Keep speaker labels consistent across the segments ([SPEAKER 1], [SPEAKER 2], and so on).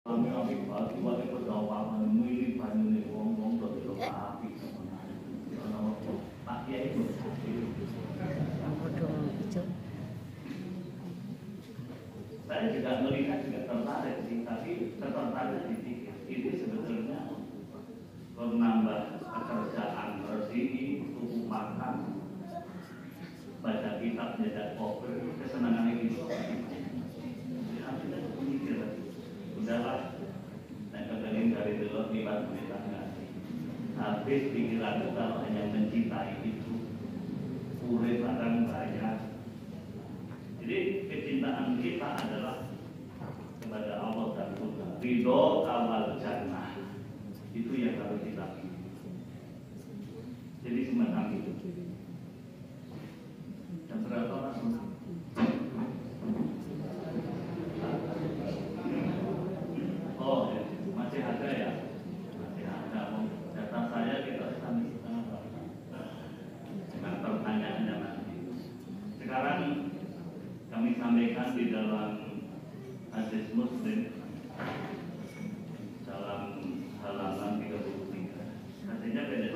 [SPEAKER 1] Kami bagi wali perdawaman milih banyune wong-wong do api sama. Ono Pak Kiai itu. Saya juga melihat juga tertarik sih, tapi tertarik sedikit. Ini sebetulnya menambah pekerjaan rezeki, tubuh makan, baca kitab, jajak koper, kesenangan itu. Ya, kita mikir, udahlah, saya kepengen dari dulu libat menitahnya. Habis pikiranku kalau hanya mencintai itu, urip akan banyak. Jadi kecintaan kita adalah kepada Allah dan Tuhan. Ridho awal jannah. Itu yang harus kita pilih. Jadi semacam itu. Dan berapa orang? Oh, ya. Masih ada ya? Masih ada. Data saya kita akan dengan pertanyaannya nanti. Sekarang kami sampaikan di dalam hadis Muslim dalam halaman 33. Artinya beda.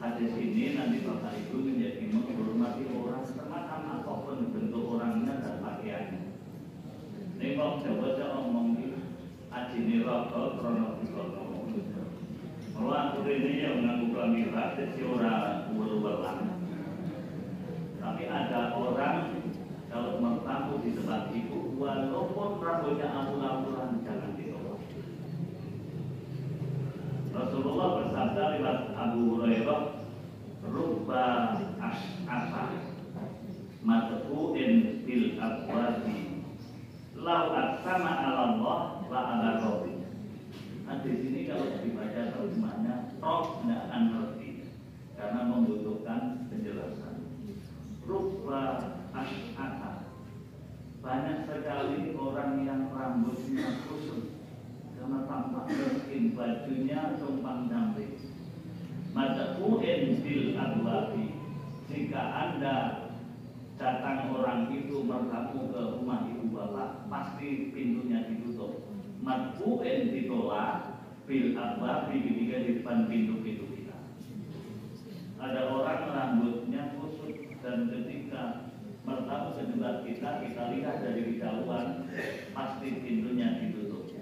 [SPEAKER 1] Hadis ini nanti Bapak Ibu menjadi menghormati orang semacam apapun bentuk orangnya dan pakaiannya. Ini mau coba omong di ajine rokok kronologis ngomong. Kalau aku ini yang mengaku kelahiran jadi orang ulu-ulang. Tapi ada orang kalau bertamu di tempat itu, walaupun rambutnya ambulan-ambulan jangan ditolak. Rasulullah bersabda lewat Abu Hurairah, "Rubba as'asa matbu'in bil abwadi, lau aksama ala Allah wa ala Rabbi." Di sini kalau dibaca terjemahnya, roh tidak akan ngerti karena membutuhkan penjelasan. Rubba as'asa, banyak sekali orang yang rambutnya kusut karena tampak miskin, bajunya tumpang tindih. Mad'u'in bil abwabi, jika Anda datang orang itu bertamu ke rumah ibu bapak, pasti pintunya ditutup. Mad'u'in ditolak, bil abwabi ketika di depan pintu-pintu kita. Ada orang rambutnya kusut dan ketika bertamu ke tempat kita lihat dari kejauhan, pasti pintunya ditutup.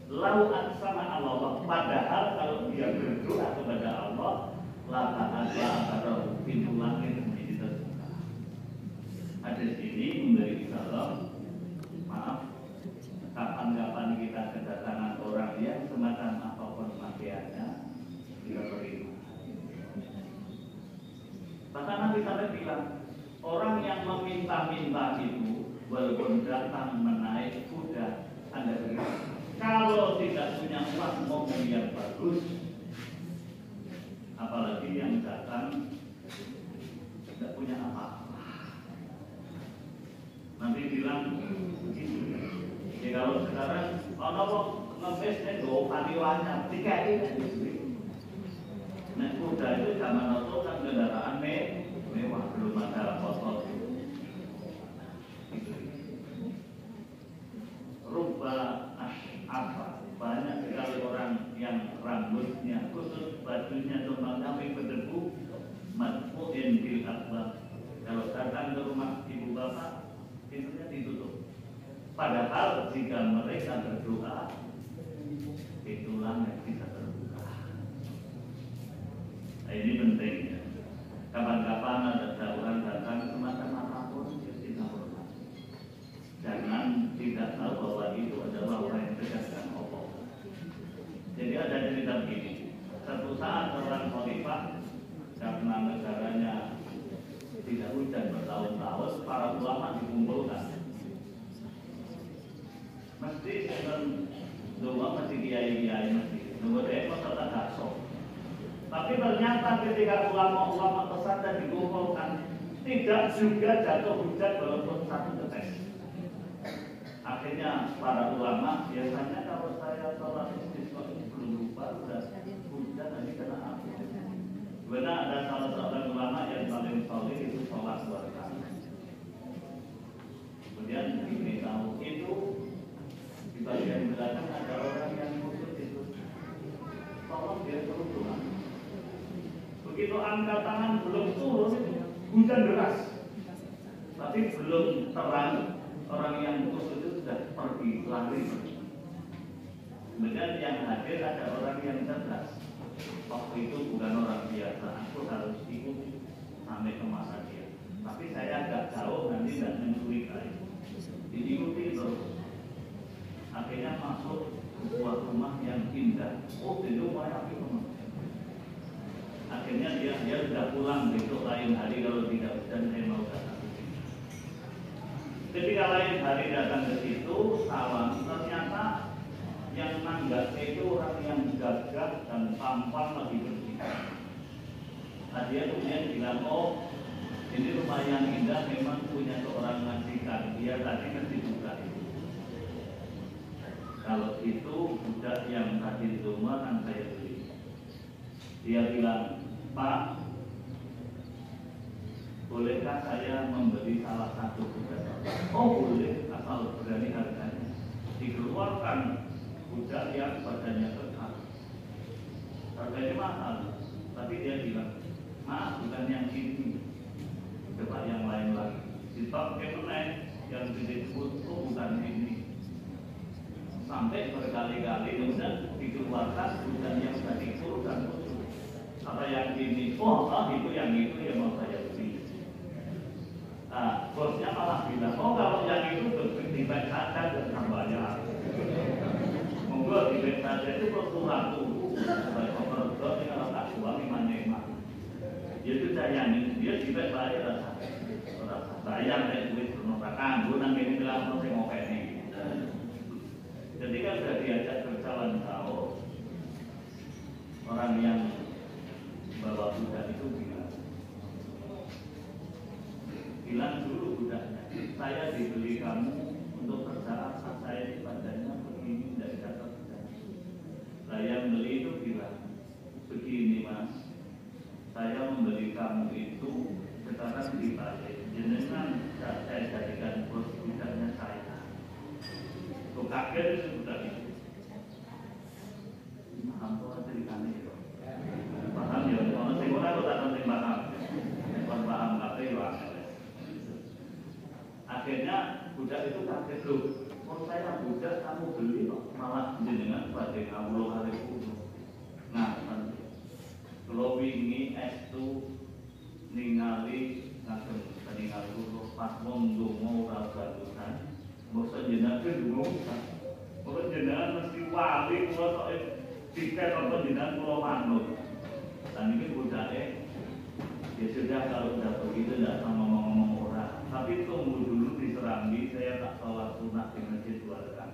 [SPEAKER 1] Lau aksama Allah, padahal kalau dia berdoa kepada Allah, laka ada pintu langit menjadi terbuka. Hadis ini memberi kita maaf, kapan-kapan kita kedatangan orang yang semacam apapun pakaiannya, kita terima. Bahkan Nabi sampai bilang, orang yang meminta-minta itu, walaupun datang menaik kuda, Anda beri. Kalau tidak punya uang mobil yang bagus, apalagi yang datang tidak punya apa-apa, nanti bilang begitu. Jadi kalau sekarang orang ngemis itu paniwanya tiga ini. Nah kuda itu zaman itu kan kendaraan mewah, belum ada motor. Rubba apa banyak sekali orang yang rambutnya kusut, bajunya tumpang tindih berdebu, mad'u'in bil abwab. Kalau datang ke rumah ibu bapak, pintunya ditutup. Padahal jika mereka berdoa, pintu langit bisa terbuka. Nah, ini penting ya. Kapan-kapan ada orang datang semacam apapun, kita hormati. Jangan tidak tahu bahwa itu adalah orang yang dekat dengan Allah. Jadi ada cerita begini. Satu saat seorang khalifah karena negaranya tidak hujan bertahun-tahun, para ulama dikumpulkan. Mesti doa masih kiai-kiai masih. Nunggu demo serta gasok. Tapi ternyata ketika ulama-ulama pesantren dikumpulkan, tidak juga jatuh hujan walaupun satu tetes. Akhirnya para ulama biasanya kalau saya sholat istisqa belum lupa sudah hujan nanti kena api. Benar ada salah seorang ulama yang paling soleh itu sholat 2 rakaat. Kemudian diberitahu itu begitu angkat tangan belum turun, hujan deras. Tapi belum terang, orang yang putus itu sudah pergi lari. Kemudian yang hadir ada orang yang cerdas. Waktu itu bukan orang biasa, aku harus ikut sampai ke masa dia. Tapi saya agak jauh, nanti tidak mencurigai. Diikuti terus. Akhirnya masuk sebuah rumah yang indah. Oh, itu mulai api rumah. Akhirnya dia sudah pulang besok lain hari, kalau tidak hujan saya mau datang. Ketika lain hari datang ke situ, salam, ternyata yang nanggak itu orang yang gagah dan tampan lagi bersih. Nah, dia kemudian bilang, oh ini rumah yang indah memang punya seorang majikan. Dia tadi mesti buka itu. Kalau itu budak yang tadi di rumah kan saya beli. Dia bilang, Pak, bolehkah saya membeli salah satu budak? Oh boleh, asal berani harganya. Dikeluarkan budak yang badannya kekar. Harganya mahal, tapi dia bilang, maaf bukan yang ini, coba yang lain lagi. Ditop kemenai yang disebut, oh bukan ini. Sampai berkali-kali kemudian dikeluarkan budak yang sudah dikur dan muncul. Apa yang ini? Oh, itu yang itu yang mau saya beli. Nah, bosnya malah bilang, oh kalau yang itu dibek saja dan bayar. Monggo dibek saja itu peraturan tuh. Baik operator ini kalau tak uang lima. Dia itu sayangin dia dibek bayar. Bayar dari duit pernotakan. Gue nanti ini bilang mau tengok ini. Jadi kan sudah diajak berkawan-kawan. Orang yang bawa budak itu bilang dulu budaknya, saya dibeli kamu untuk kerja apa, saya di badannya begini, tidak bisa kerja. Saya beli itu bilang, begini mas, saya membeli kamu itu sekarang dibalik, jenengan saya jadikan bos budaknya saya. Kok kaget itu budak itu. Paham kok ceritanya itu. Paham ya, kalau sekolah kok tak penting paham. Paham kabeh wae. Akhirnya budak itu kaget loh. Oh saya budak kamu beli kok malah jenengan badhe kawula kali kudu. Nah, kalau wingi estu ningali ngagem peningal kulo pas wong donga ora bagusan. Mbok jenengan donga. Mbok jenengan mesti wali kula kok tiket apa jenengan kula manut. Dan ini budaknya ya sudah kalau sudah begitu tidak sama ngomong-ngomong orang. Tapi tunggu dulu di Serambi, saya tak sholat sunat di masjid keluarga.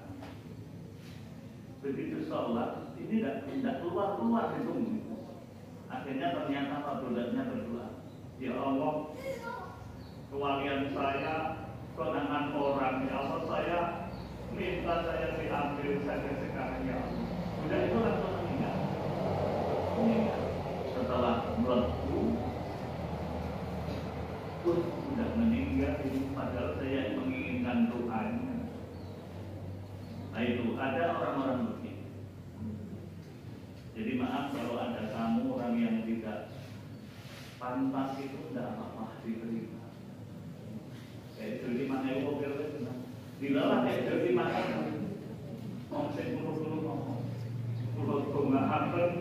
[SPEAKER 1] Begitu sholat, ini tidak keluar ditunggu. Akhirnya ternyata Pak budaknya berdoa, ya Allah, kewalian saya, kewenangan orang, ya Allah saya minta saya diambil saja sekarang ya Allah. Budak itu langsung meninggal. Setelah melebu, sudah meninggal, padahal saya menginginkan doanya. Nah itu ada orang-orang begitu. Jadi maaf kalau ada kamu orang yang tidak pantas itu tidak apa-apa diterima. Kayak jadi mana yang mau berlaku? Dilalah kayak jadi mana? Saya buru-buru ngomong. Kalau bunga akan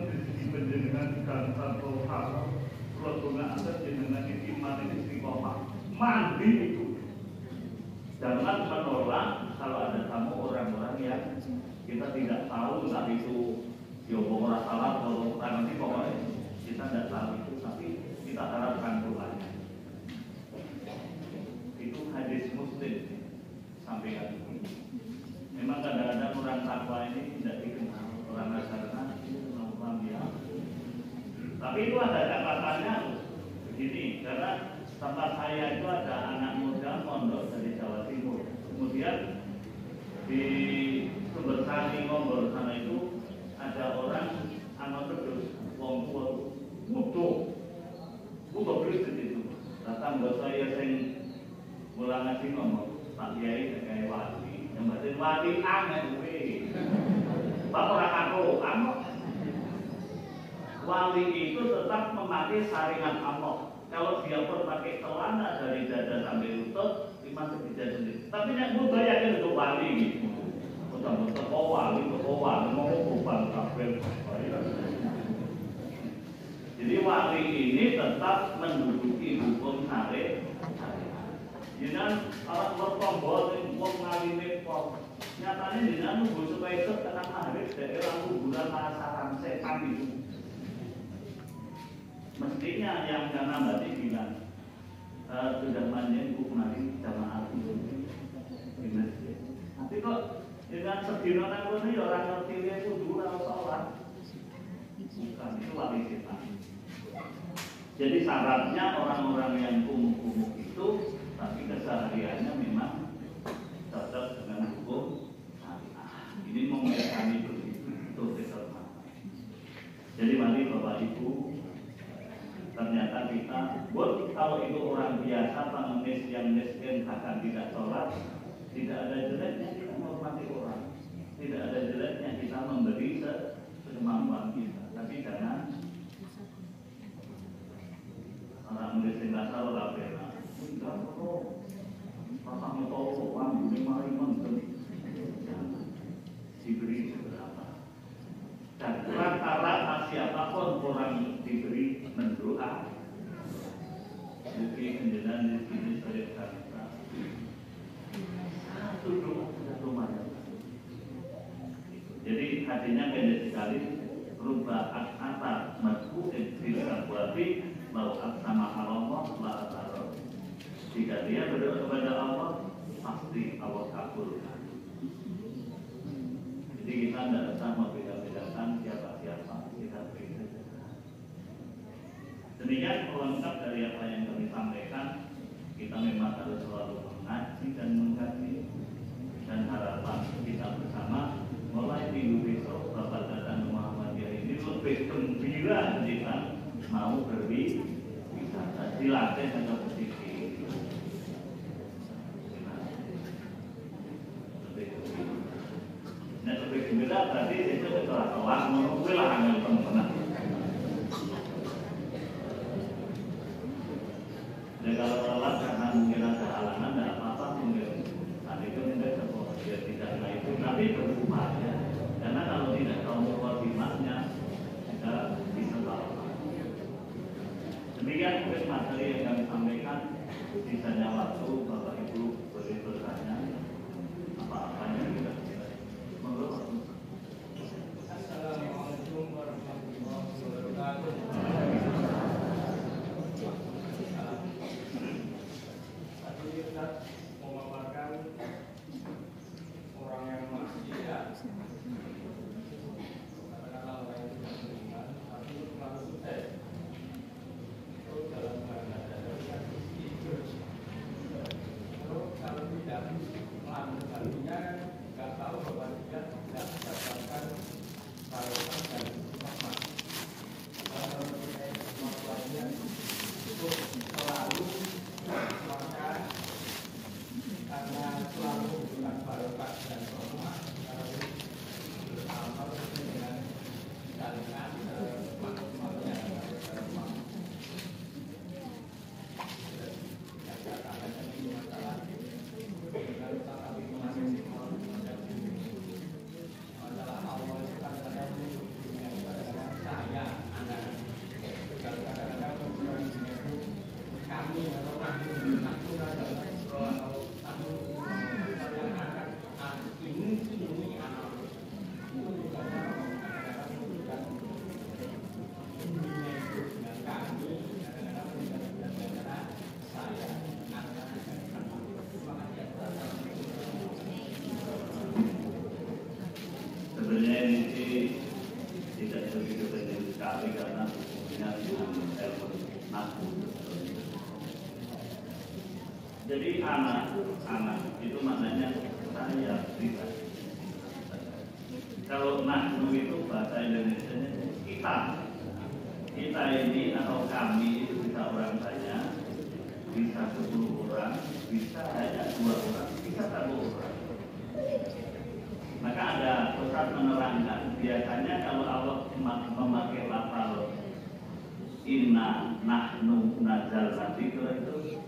[SPEAKER 1] dipenjenengan kantor total. Kalau bunga akan jenengan iman istiqomah. Mandi itu. Jangan menolak kalau ada kamu orang-orang yang kita tidak tahu entah itu orang salah atau nanti pokoknya kita tidak tahu itu, tapi kita harapkan doanya. Itu hadis Muslim sampai hari ini. Memang kadang-kadang orang takwa ini tidak dikenal orang karena orang biasa. Tapi itu ada catatannya begini, karena tempat saya itu ada anak muda mondok dari Jawa Timur. Kemudian di Sumber Sari Ngombor sana itu ada orang anak terus wong tua butuh Kristen itu datang buat saya sing mulai ngaji ngomong Pak Kiai kayak wali yang berarti wali aneh we Pak orang aku wali itu tetap memakai saringan amok. Kalau dia pun pakai celana dari dada sampai lutut, masih bisa sendiri. Tapi yang gue bayangin untuk wali gitu. Betul-betul wali, mau bukan kafir. Jadi wali ini tetap menduduki hukum syariat. Jangan kalau bertombol wong ngalime kok. Nyatanya jangan nunggu supaya itu tenang hari dari lampu bulan pasaran setan itu. Mestinya yang karena berarti bilang sudah manjen hukumari jamaah itu. Tapi kok dengan sedino nang ini orang ngerti dia itu dulu sholat. Bukan itu wali setan. Jadi syaratnya orang-orang yang kumuh-kumuh itu tapi kesehariannya memang cocok dengan hukum syariah. Ini mengenai begitu dihormati. Jadi mari Bapak Ibu, ternyata kita, kalau itu orang biasa pengemis yang miskin bahkan tidak sholat, tidak ada jeleknya kita menghormati orang, tidak ada jeleknya kita memberi semampuan kita. Tapi jangan orang miskin nggak salah lah bela. Tidak perlu pasang tahu uang lima diberi seberapa. Dan rata-rata siapapun orang diberi mendoa. Jadi kendaraan di sini saya kata satu doa sudah lumayan. Jadi hatinya pendek sekali. Rubah atas masbu'in fil abwabi lau sama Allah la ataro. Jika dia berdoa kepada Allah, pasti Allah kabulkan. Jadi kita tidak usah membeda-bedakan siapa-siapa, kita beri saja. Demikian pelengkap dari apa yang kami sampaikan. Kita memang harus selalu mengaji dan mengkaji, dan harapan kita bersama mulai minggu besok Bapak datang ke Muhammadiyah ini lebih gembira kita mau berwisata, dilatih atau berpikir. Nah, lebih gembira berarti itu setelah kelas menunggu lah angel teman-teman. Dan kalau telat karena mungkin ada halangan, tidak apa-apa mungkin. Tadi itu mungkin sebuah dia tidak itu, tapi berupaya. Karena kalau tidak tahu mukadimahnya, kita bisa salah. Demikian mungkin materi yang kami sampaikan. Sisanya waktu Bapak Ibu boleh bertanya apa-apa yang kita bisa.
[SPEAKER 2] Assalamualaikum warahmatullahi wabarakatuh. Tadi kita memaparkan orang yang maksiat, katakanlah orang yang tidak beriman, tapi terlalu sukses. Itu dalam bahasa dasarnya itu. Terus kalau tidak melakukannya, nggak tahu bahwa dia tidak mendapatkan barokah dan rahmat. Kalau kita melakukannya itu selalu makan karena selalu bukan barokah dan rahmat. Kalau beramal dengan jalankan maksimalnya rahmat. Yang katakan ini masalah dengan tapi maksimal masalah Allah itu kadang-kadang saya anak kadang-kadang kami atau aku adalah atau yang akan ini anak itu juga kadang-kadang bukan dengan kami kadang-kadang dengan saya anak
[SPEAKER 1] sebenarnya ini tidak begitu penting sekali karena hubungannya dengan ilmu nahwu. Jadi anak itu maknanya saya bisa. Kalau nahwu itu bahasa Indonesia kita ini atau kami itu bisa orang banyak, bisa 10 orang, bisa hanya 2 orang, bisa 1 orang. Maka ada Ustaz menerangkan, biasanya kalau Allah memakai lafal inna nahnu nazzalna dzikra itu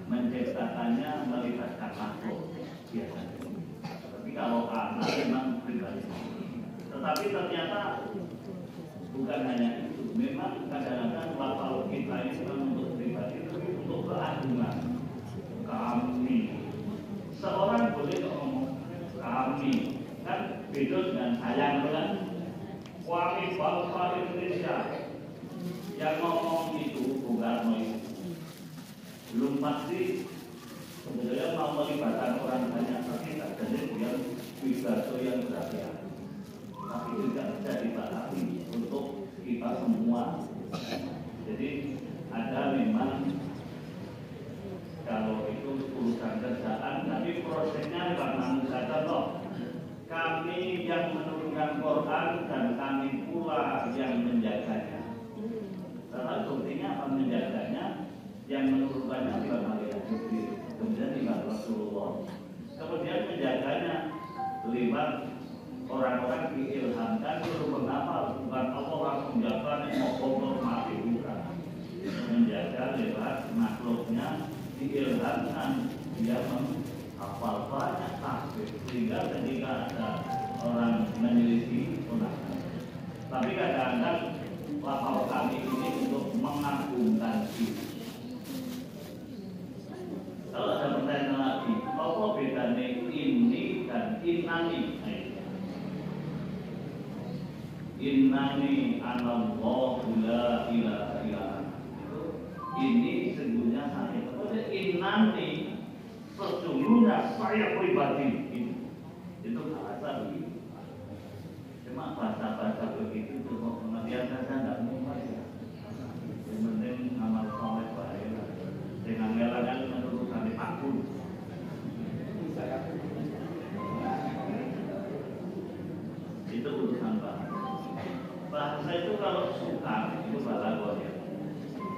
[SPEAKER 1] menciptakannya melibatkan makhluk biasanya. Tapi kalau anak memang pribadi. Tetapi ternyata bukan hanya itu, memang kadang-kadang lafal kita ini bukan untuk pribadi, tapi untuk keagungan. Kami, seorang boleh ngomong kami, kan beda dengan sayang kan? Kami bangsa Indonesia yang ngomong itu bukan itu. Belum pasti sebenarnya mau melibatkan orang banyak, tapi tak jadi dia pidato yang berarti. Tapi juga bisa dipahami untuk kita semua. Jadi ada memang kalau itu urusan kerjaan, tapi prosesnya lewat manusia. Contoh, kami yang menurunkan Quran dan kami pula yang menjaganya. Karena buktinya apa menjaganya? Yang menurunkannya lewat malaikat Jibril, kemudian lewat Rasulullah, kemudian menjaganya lewat orang-orang diilhamkan suruh menghafal, bukan Allah langsung menjaga mau mati, bukan. Menjaga lewat makhluknya diilhamkan, dia menghafal banyak tasbih sehingga ketika ada orang menyelisih gunakan. Tapi kadang-kadang lafal kami ini untuk mengagungkan diri. Kalau ada pertanyaan lagi, apa bedanya ini dan inani? Innani anallahu la ilaha illa ini sesungguhnya saya. Kemudian innani sesungguhnya saya pribadi itu bahasa begitu. Cuma bahasa begitu itu kok kemudian saya tidak mau ya. Yang penting amal soleh baik. Dengan ngelangan menurut kami akun. Itu urusan bahasa. Bahasa itu kalau suka itu bahasa luar biasa.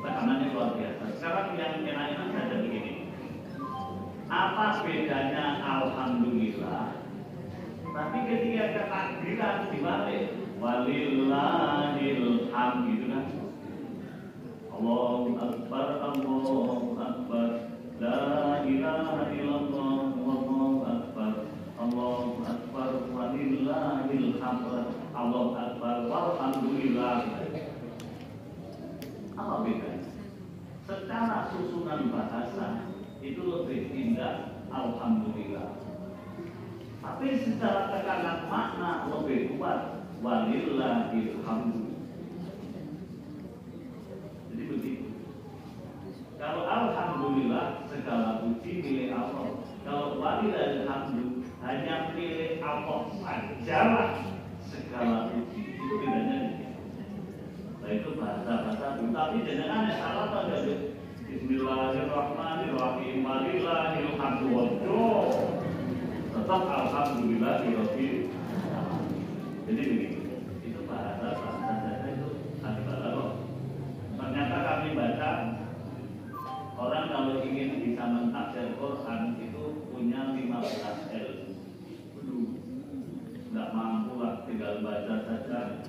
[SPEAKER 1] Tekanannya luar biasa. Sekarang yang enak-enak saja begini. Apa bedanya alhamdulillah? Tapi ketika ketakbiran dibalik walillahil hamd gitu kan. Allahu akbar, Allahu akbar, la ilaha illallah, wallahu akbar, Allahu akbar, walillahil hamd. Allahu akbar, walhamdulillah. Apa bedanya? Secara susunan bahasa itu lebih indah alhamdulillah. Tapi secara tekanan makna lebih kuat walillahil hamd. Jadi begitu. Kalau alhamdulillah segala puji milik Allah. Kalau walillahil hamd hanya milik Allah sajalah segala puji. Itu bedanya. Nah itu bahasa-bahasa. Tapi jangan salah pada Bismillahirrahmanirrahim. Walillahil hamd wajah. Tetap alhamdulillahirabbil. Jadi begitu. Itu bahasa saja itu bahasa loh. Ternyata kami baca orang kalau ingin bisa mentafsir Quran itu punya 15 ilmu. Nggak mampu lah tinggal baca saja.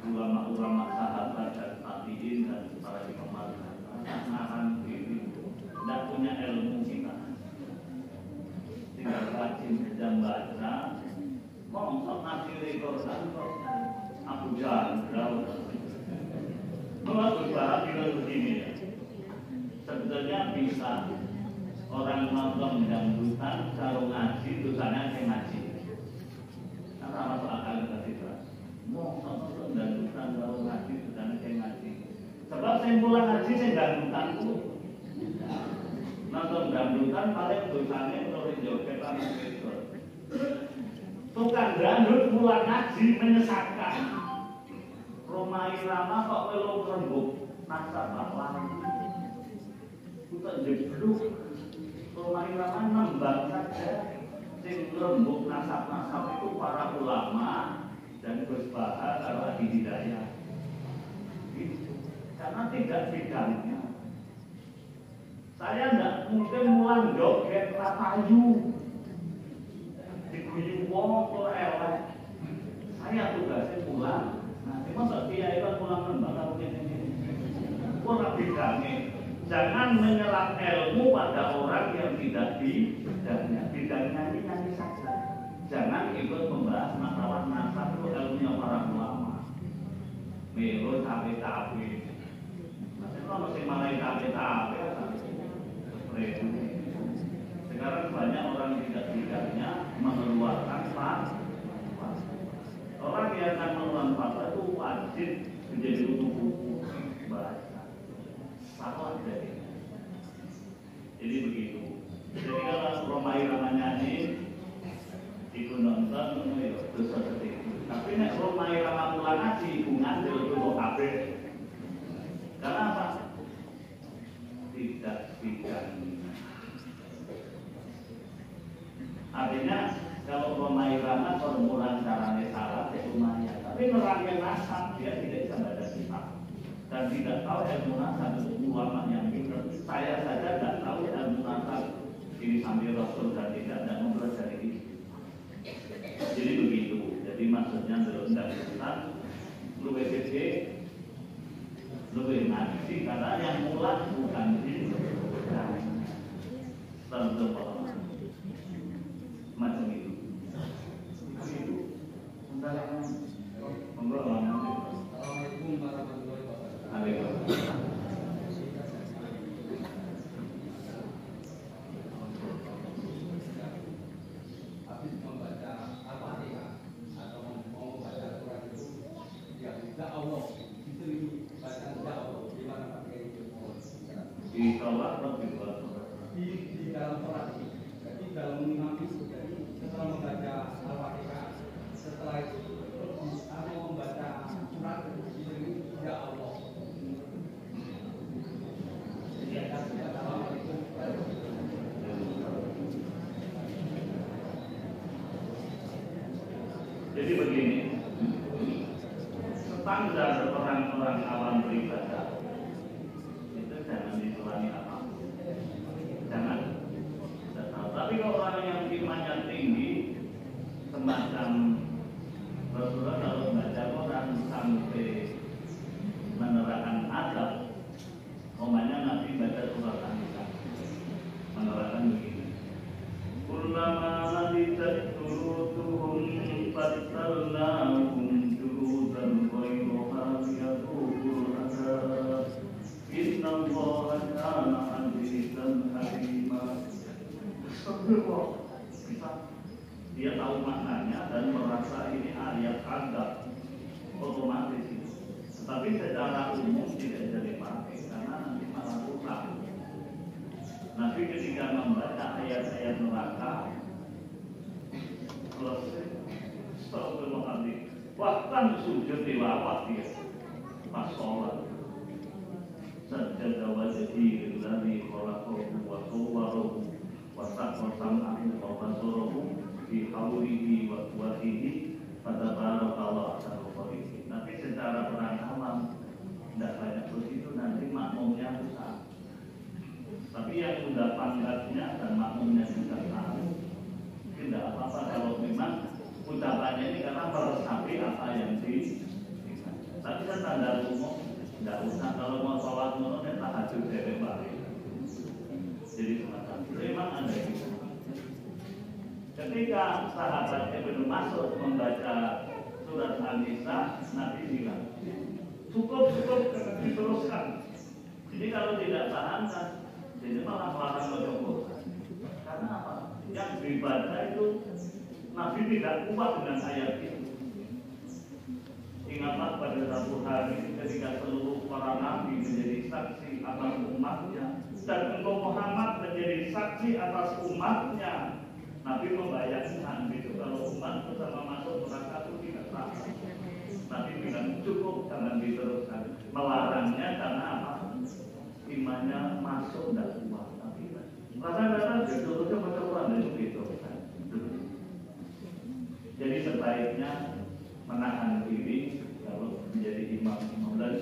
[SPEAKER 1] Ulama-ulama sahabat dan tabi'in dan para imam nahan diri tidak punya ilmu kita. Tinggal rajin sedang baca, mongsok nafsiri Quran kok Abu Jahal. Menurut bahasa begini ya. Sebetulnya bisa orang nonton dangdutan kalau ngaji dosanya yang ngaji. Karena masuk akal kita. Mongsok nonton dangdutan kalau ngaji dosanya yang ngaji. Sebab saya pulang ngaji saya dangdutan itu. Nonton dangdutan paling dosanya untuk jogetan itu. Tukang dangdut pulang ngaji menyesatkan. Rumah irama kok belum rembuk nasabah lagi. Bukan jeblok. Rumah irama nembang saja. Sing rembuk nasab-nasab itu para ulama dan Gus Baha kalau Adi Hidayah. Karena tidak bidangnya. Saya tidak mungkin mulang joget rapayu. Diguyu wong kok elek. bidangnya. Jangan menyerap ilmu pada orang yang tidak bidangnya. Bidangnya nyanyi saja. Jangan ikut membahas masalah nasab itu ilmunya para ulama. Melo cabe-cabe. Kalau masih malai cabe-cabe, sekarang banyak orang tidak bidangnya mengeluarkan fatwa. Orang yang akan mengeluarkan fatwa itu wajib menjadi buku bahasa. Salah jadi. Jadi begitu. Jadi kalau Romai Rama nyanyi, ibu nonton, dosa seperti itu. Tapi nek Romai Rama mulai ngaji, ibu ngambil dulu kabeh. Karena apa? Tidak bidang. Artinya kalau Romai Rama formulan caranya salah, ya lumayan. Tapi nerangin nasab dia tidak bisa baca kitab dan tidak tahu ilmu nasab itu ulama yang pintar. Saya saja tidak tahu ilmu nasab ini sambil Rasul dan tidak mempelajari itu. Jadi begitu. Jadi maksudnya tidak bisa lu WCC lebih ngaji karena yang mulai bukan itu. Tentu macam itu.
[SPEAKER 2] Assalamualaikum warahmatullahi wabarakatuh. Habis membaca Al-Fatihah atau mau membaca Quran itu, ya tidak Allah itu bacaan tidak Allah di mana pakai itu?
[SPEAKER 1] Di sholat atau di luar?
[SPEAKER 2] Di dalam sholat. Jadi dalam imam itu, jadi setelah membaca Al-Fatihah, setelah itu mau membaca surat itu tidak Allah.
[SPEAKER 1] Jadi begini, standar orang-orang awam beribadah itu jangan dikurangi apapun, jangan. Tapi kalau orang yang imannya tinggi, semacam Rasulullah kalau baca Quran sampai menerangkan adab, umpamanya Nabi baca surat An-Nisa, menerangkan begini. Kullama nadidat turutuhum fattalnahum jurudan ghayruha liyadhuqul azab innallaha kana azizan hakima. Dia tahu maknanya dan merasa ini ayat adab otomatis itu. Tetapi secara umum tidak bisa dipakai karena nanti malah rusak. Nabi ketika membaca ayat-ayat neraka, Astagfirullahaladzim, bahkan sujud tilawah dia pas sholat. Sajada wajhi alladzi khalaqahu wa sawwarahu wa sam'ahu wa basarahu bi haulihi wa quwwatihi fatabarakallahu ahsanul khaliqin. Tapi secara orang awam tidak banyak begitu, nanti makmumnya rusak. Tapi yang sudah pangkatnya dan makmumnya juga tahu, tidak apa-apa kalau memang ucapannya ini karena meresapi apa yang di. Tapi standar umum tidak usah kalau mau sholat mono dan tahajud dari balik. Jadi semacam itu memang ada itu. Ketika sahabat Ibnu Mas'ud membaca surat An-Nisa, Nabi bilang cukup diteruskan. Jadi kalau tidak tahan kan, jadi malah melarang mencoba. Karena apa? Yang beribadah itu Nabi tidak kuat dengan ayat itu. Ingatlah pada satu hari ketika seluruh para nabi menjadi saksi atas umatnya dan engkau Muhammad menjadi saksi atas umatnya. Nabi membayangkan gitu kalau umat bersama masuk neraka itu tidak sah. Nabi bilang cukup, jangan diteruskan. Melarangnya karena apa? Imannya masuk dan kuat. Tapi kadang-kadang dituruti macam-macam itu gitu. Jadi sebaiknya menahan diri kalau menjadi imam dan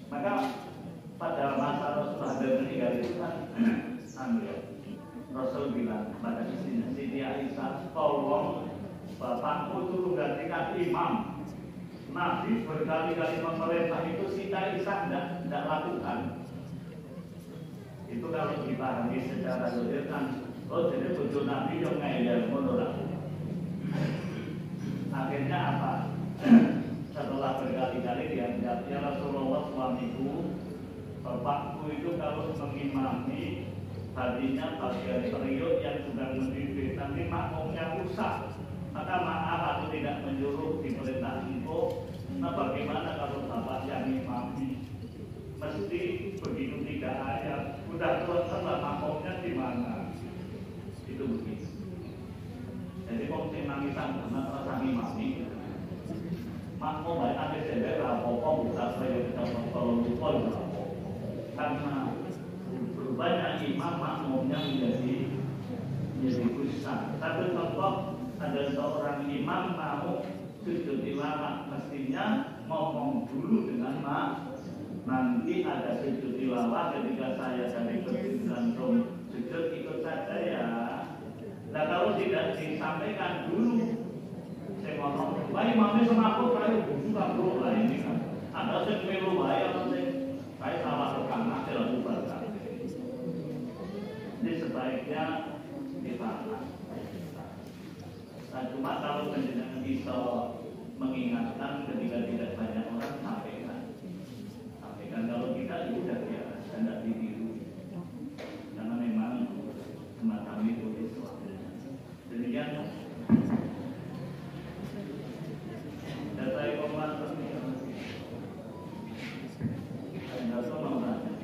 [SPEAKER 1] maka pada masa Rasulullah meninggal itu kan Rasul bilang pada istrinya Siti Aisyah, tolong bapakku turun gantikan imam. Nabi berkali-kali memerintah itu Siti Aisyah tidak lakukan. Itu kalau dipahami secara logik kan, oh jadi bojo Nabi yang ngeyel menurut. Akhirnya apa? Setelah berkali-kali dianggap ya Rasulullah suamiku, bapakku itu kalau mengimami hatinya bagian periuk yang sedang mendidik, nanti makmumnya rusak. Maka maaf aku tidak menyuruh diperintah info. Nah bagaimana kalau bapak yang imami? Mesti begitu 3 ayat. Udah selesai makmumnya di mana? Itu begitu. Jadi kalau nangisan karena terasa imami, makmum baik nanti sendiri apa-apa bukan saya kita kalau lupa karena banyak imam makmumnya menjadi besar. Satu contoh, ada seorang imam mau sujud tilawah, mestinya ngomong dulu dengan nanti ada sujud tilawah ketika saya dari berdiri langsung sujud ikut saja ya. Nah kalau tidak disampaikan dulu, saya ngomong, wah imamnya sama aku, saya bukan bro lah ini kan. Ada yang melu bayar nanti, saya salah rekam nanti lalu baca. Ini sebaiknya dipahami. Nah cuma kalau penjenengan bisa mengingatkan ketika tidak banyak orang, sampaikan. Kalau kita sudah biasa, tidak ditiru. Karena memang semacam itu Islam. Demikian. Data informasi ada semua banyak.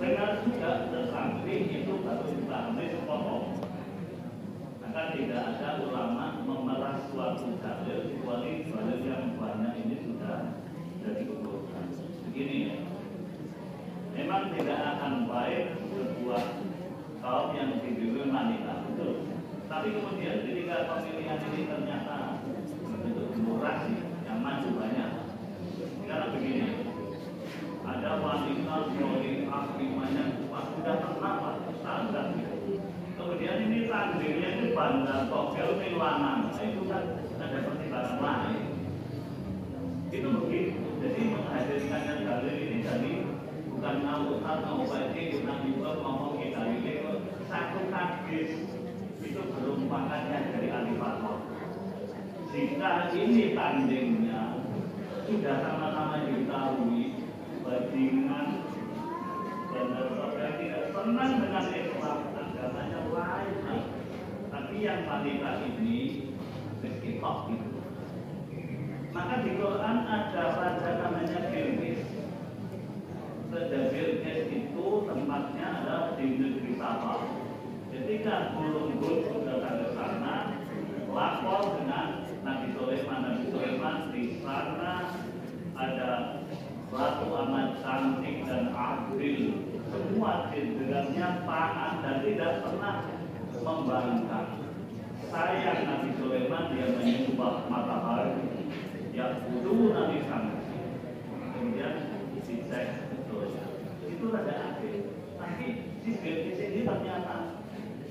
[SPEAKER 1] Benar juga tersangkring itu baru dipahami sepotong. Maka tidak ada ulama memeras suatu dalil kecuali dalil yang banyak ini sudah dikumpulkan. Begini ya, memang tidak akan baik sebuah kaum yang diberi wanita, betul. Tapi kemudian ketika pemilihan ini ternyata bentuk demokrasi yang maju banyak. Karena begini, ada wanita dari akhirannya sudah pernah standar. Kemudian ini takdirnya itu bandar togel milanan, itu kan ada pertimbangan lain. Itu begitu. Jadi menghadirkannya dalil ini jadi bukan nautan mau baca bukan juga ngomong kita ini satu hadis itu merupakannya dari ahli fatwa. Jika ini tandingnya sudah sama-sama diketahui bajingan bandar togel tidak senang dengan Islam, agamanya lain. Tapi yang wanita ini sekitar itu. Maka di Quran ada raja namanya Bilqis. Raja Bilqis itu tempatnya adalah di negeri Saba. Ketika Bulungbul sudah ke sana, lapor dengan Nabi Sulaiman. Nabi Sulaiman di sana ada Ratu amat cantik dan adil, semua cenderungnya taat dan tidak pernah membangkang. Sayang Nabi Sulaiman dia menyembah matahari, yang dulu Nabi sana. Kemudian dicek betul, itu ada adil. Tapi di sini ternyata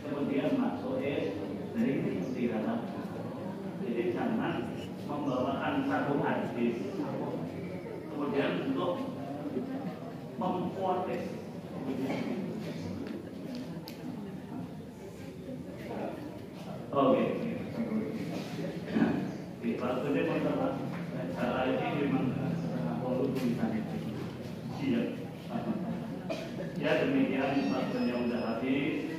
[SPEAKER 1] kemudian masuk dari ini istirahat. Jadi jangan membawakan satu hadis kemudian untuk memprotes. Oke. Di waktu ini masalah cara ini memang perlu tulisan itu. Siap. Ya demikian waktunya sudah habis.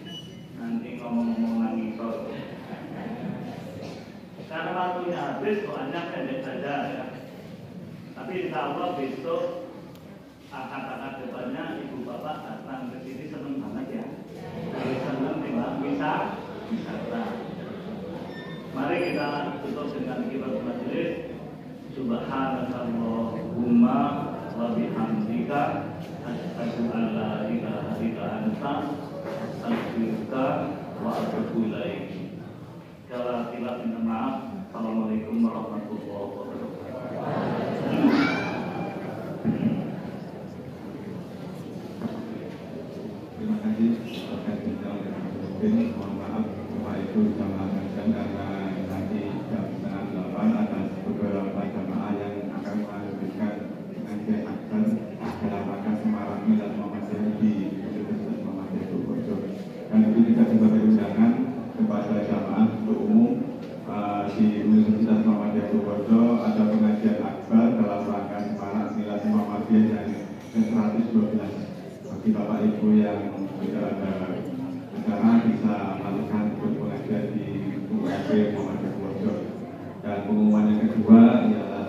[SPEAKER 1] Nanti ngomong-ngomong lagi kalau karena waktunya habis soalnya pendek saja ya. Tapi insya Allah besok akad-akad depannya ibu bapak datang ke sini seneng banget ya. Seneng timbang bisa. Mari kita tutup dengan kibat majelis. Subhanakallahumma wa bihamdika asyhadu an la ilaha illa anta astaghfiruka wa atubu ilaik. Segala khilaf minta maaf. Assalamualaikum warahmatullahi wabarakatuh.
[SPEAKER 3] Terima kasih terkait dengan ini. Mohon maaf Bapak Ibu jamaah karena nanti jam 7:30 atas beberapa jamaah yang akan melanjutkan pengajian akbar dalam rangka semarak Milad Muhammadiyah di Universitas Muhammadiyah Purworejo. Dan itu juga sebagai undangan kepada jamaah untuk umum di Universitas Muhammadiyah Purworejo ada pengajian akbar dalam rangka semarak Milad Muhammadiyah yang ke-112. Bagi Bapak Ibu yang tidak ada acara bisa melakukan pengajian di UMP Muhammadiyah Purworejo. Dan pengumuman yang kedua ialah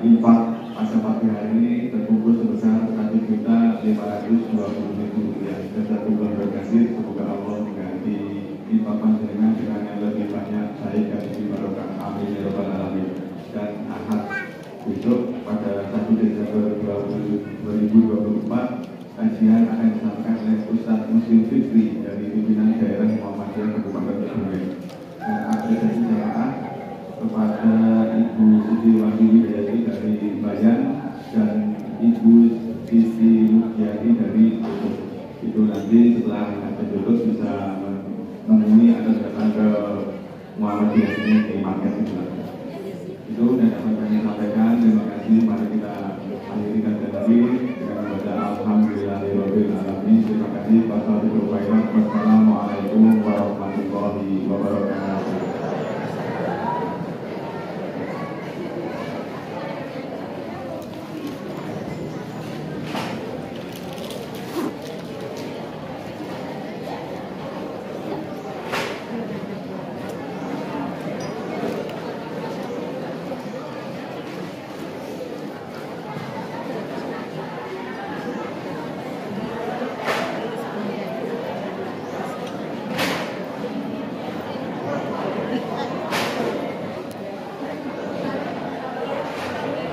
[SPEAKER 3] infak pada pagi hari ini terkumpul sebesar Rp1.520.000 yang satu bulan berganti. Semoga Allah mengganti infak panjenengan dengan yang lebih banyak baik dan lebih barokah. Amin ya rabbal alamin. Dan Ahad besok pada 1 Desember 2024 kajian akan disampaikan oleh Ustaz Muslim Fikri dari pimpinan daerah Muhammadiyah Kabupaten Kebumen. Dan apresiasi jamaah kepada Ibu Siti Wahyudi dari Bayan dan Ibu Siti Lukiani dari Jodoh. Itu nanti setelah ada Jodoh bisa menemui atau datang ke Muhammadiyah ini di market itu. Itu dan